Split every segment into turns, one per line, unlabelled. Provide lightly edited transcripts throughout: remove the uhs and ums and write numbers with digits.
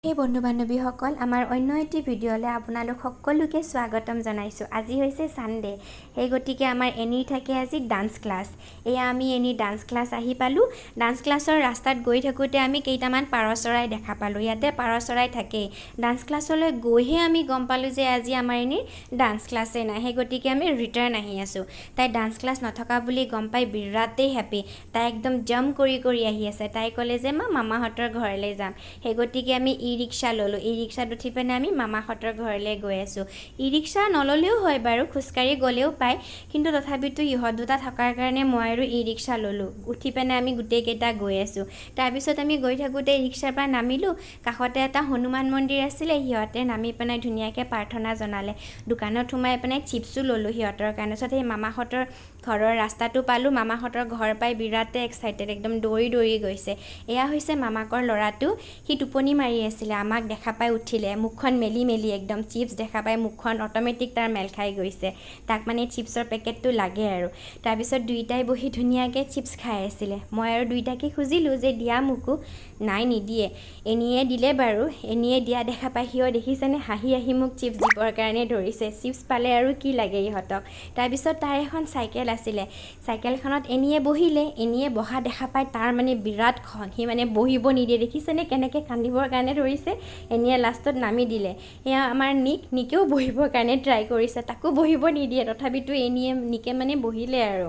এই বন্ধু বান্ধৱীসকল আমাৰ অন্য এটি ভিডিঅ'লৈ আপোনালোক সকলোকে স্বাগতম জনাইছোঁ। আজি হৈছে সানডে, সেই গতিকে আমাৰ এনিৰ থাকে আজি ডান্স ক্লাছ। এয়া আমি এনি ডান্স ক্লাছ আহি পালোঁ। ডান্স ক্লাছৰ ৰাস্তাত গৈ থাকোঁতে আমি কেইটামান পাৰ চৰাই দেখা পালোঁ। ইয়াতে পাৰ চৰাই থাকেই। ডান্স ক্লাছলৈ গৈহে আমি গম পালোঁ যে আজি আমাৰ এনিৰ ডান্স ক্লাছেই নাই। সেই গতিকে আমি ৰিটাৰ্ণ আহি আছোঁ। তাই ডান্স ক্লাছ নথকা বুলি গম পাই বিৰাটেই হেপী। তাই একদম জাম্প কৰি আহি আছে। তাই ক'লে যে মামাহঁতৰ ঘৰলৈ যাম। সেই গতিকে আমি ই-ৰিক্সা ল'লোঁ। ই-ৰিক্সাত উঠি পিনে আমি মামাহঁতৰ ঘৰলৈ গৈ আছোঁ। ই-ৰিক্সা নল'লেও হয় বাৰু, খোজকাঢ়ি গ'লেও পায়, কিন্তু তথাপিতো ইহঁত দুটা থকাৰ কাৰণে মই আৰু ই-ৰিক্সা ল'লোঁ। উঠি পিনে আমি গোটেইকেইটা গৈ আছোঁ। তাৰপিছত আমি গৈ থাকোঁতে ৰিক্সাৰ পৰা নামিলোঁ। কাষতে এটা হনুমান মন্দিৰ আছিলে। সিহঁতে নামি পিনে ধুনীয়াকৈ প্ৰাৰ্থনা জনালে। দোকানত সোমাই পিনে চিপছো ল'লোঁ সিহঁতৰ কাৰণে। তাৰপিছত সেই মামাহঁতৰ ঘৰৰ ৰাস্তাটো পালোঁ। মামাহঁতৰ ঘৰ পাই বিৰাটে এক্সাইটেড, একদম দৌৰি গৈছে। এয়া হৈছে মামাকৰ ল'ৰাটো। সি টোপনি মাৰি আছিলে। আমাক দেখা পাই উঠিলে, মুখখন মেলি একদম চিপছ দেখা পাই মুখখন অট'মেটিক তাৰ মেল খাই গৈছে। তাক মানে চিপছৰ পেকেটটো লাগে আৰু। তাৰপিছত দুইটাই বহি ধুনীয়াকৈ চিপছ খাই আছিলে। মই আৰু দুইটাকে খুজিলোঁ যে দিয়া মোকো। নাই, নিদিয়ে। এনিয়ে দিলে বাৰু। এনিয়ে দিয়া দেখা পাই সিও দেখিছেনে হাঁহি মোক চিপছ দিবৰ কাৰণে ধৰিছে। চিপছ পালে আৰু কি লাগে ইহঁতক। তাৰপিছত তাৰ এখন চাইকেল আছিলে। চাইকেলখনত এনিয়ে বহিলে। এনিয়ে বহা দেখা পাই তাৰ মানে বিৰাট খং। সি মানে বহিব নিদিয়ে। দেখিছেনে কেনেকৈ কান্দিবৰ কাৰণে ধৰিছে। এনিয়ে লাষ্টত নামি দিলে। এয়া আমাৰ নিকেও বহিবৰ কাৰণে ট্ৰাই কৰিছে। তাকো বহিব নিদিয়ে। তথাপিতো নিকে মানে বহিলে আৰু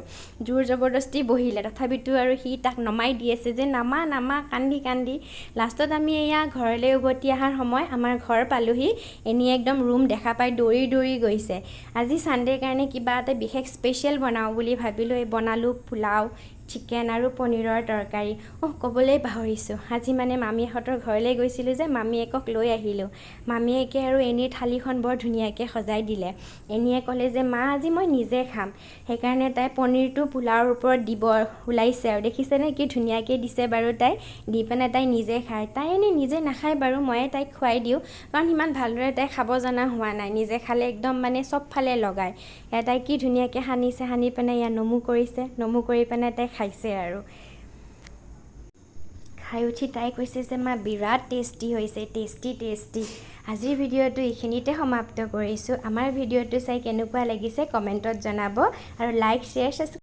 জোৰ জবৰদস্তি বহিলে। তথাপিতো আৰু সি তাক নমাই দি আছে যে নামা কান্দি। লাষ্টত আমি এয়া ঘৰলৈ উভতি অহাৰ সময় আমাৰ ঘৰ পালোহি। এনিয়ে একদম ৰুম দেখা পাই দৌৰি গৈছে। আজি ছানডেৰ কাৰণে কিবা এটা বিশেষ স্পেচিয়েল বনাওঁ বুলি ভাবিলোঁ। বনালোঁ পোলাও, চিকেন আৰু পনীৰৰ তৰকাৰী। ক'বলৈ পাহৰিছোঁ। আজি মানে মামীহঁতৰ ঘৰলৈ গৈছিলোঁ যে মামীয়েকক লৈ আহিলোঁ। মামীয়েকে আৰু এনিৰ থালিখন বৰ ধুনীয়াকৈ সজাই দিলে। এনিয়ে ক'লে যে মা আজি মই নিজে খাম। সেইকাৰণে তাই পনীৰটো পোলাওৰ ওপৰত দিব ওলাইছে আৰু দেখিছেনে কি ধুনীয়াকৈ দিছে বাৰু তাই। দি পিনে তাই নিজে খায়। তাই এনেই নিজে নাখায় বাৰু, ময়ে তাইক খুৱাই দিওঁ, কাৰণ সিমান ভালদৰে তাই খাব জনা হোৱা নাই। নিজে খালে একদম মানে চব ফালে লগায়। তাই কি ধুনীয়াকৈ সানিছে, সানি পিনে ইয়াত নমু কৰিছে। নমু কৰি পিনে তাই খাইছে আৰু। খাই উঠি তাই কৈছে যে মা বিৰাট টেষ্টি হৈছে, টেষ্টি। আজিৰ ভিডিঅ'টো এইখিনিতে সমাপ্ত কৰিছোঁ। আমাৰ ভিডিঅ'টো চাই কেনেকুৱা লাগিছে কমেণ্টত জনাব আৰু লাইক, শ্বেয়াৰ,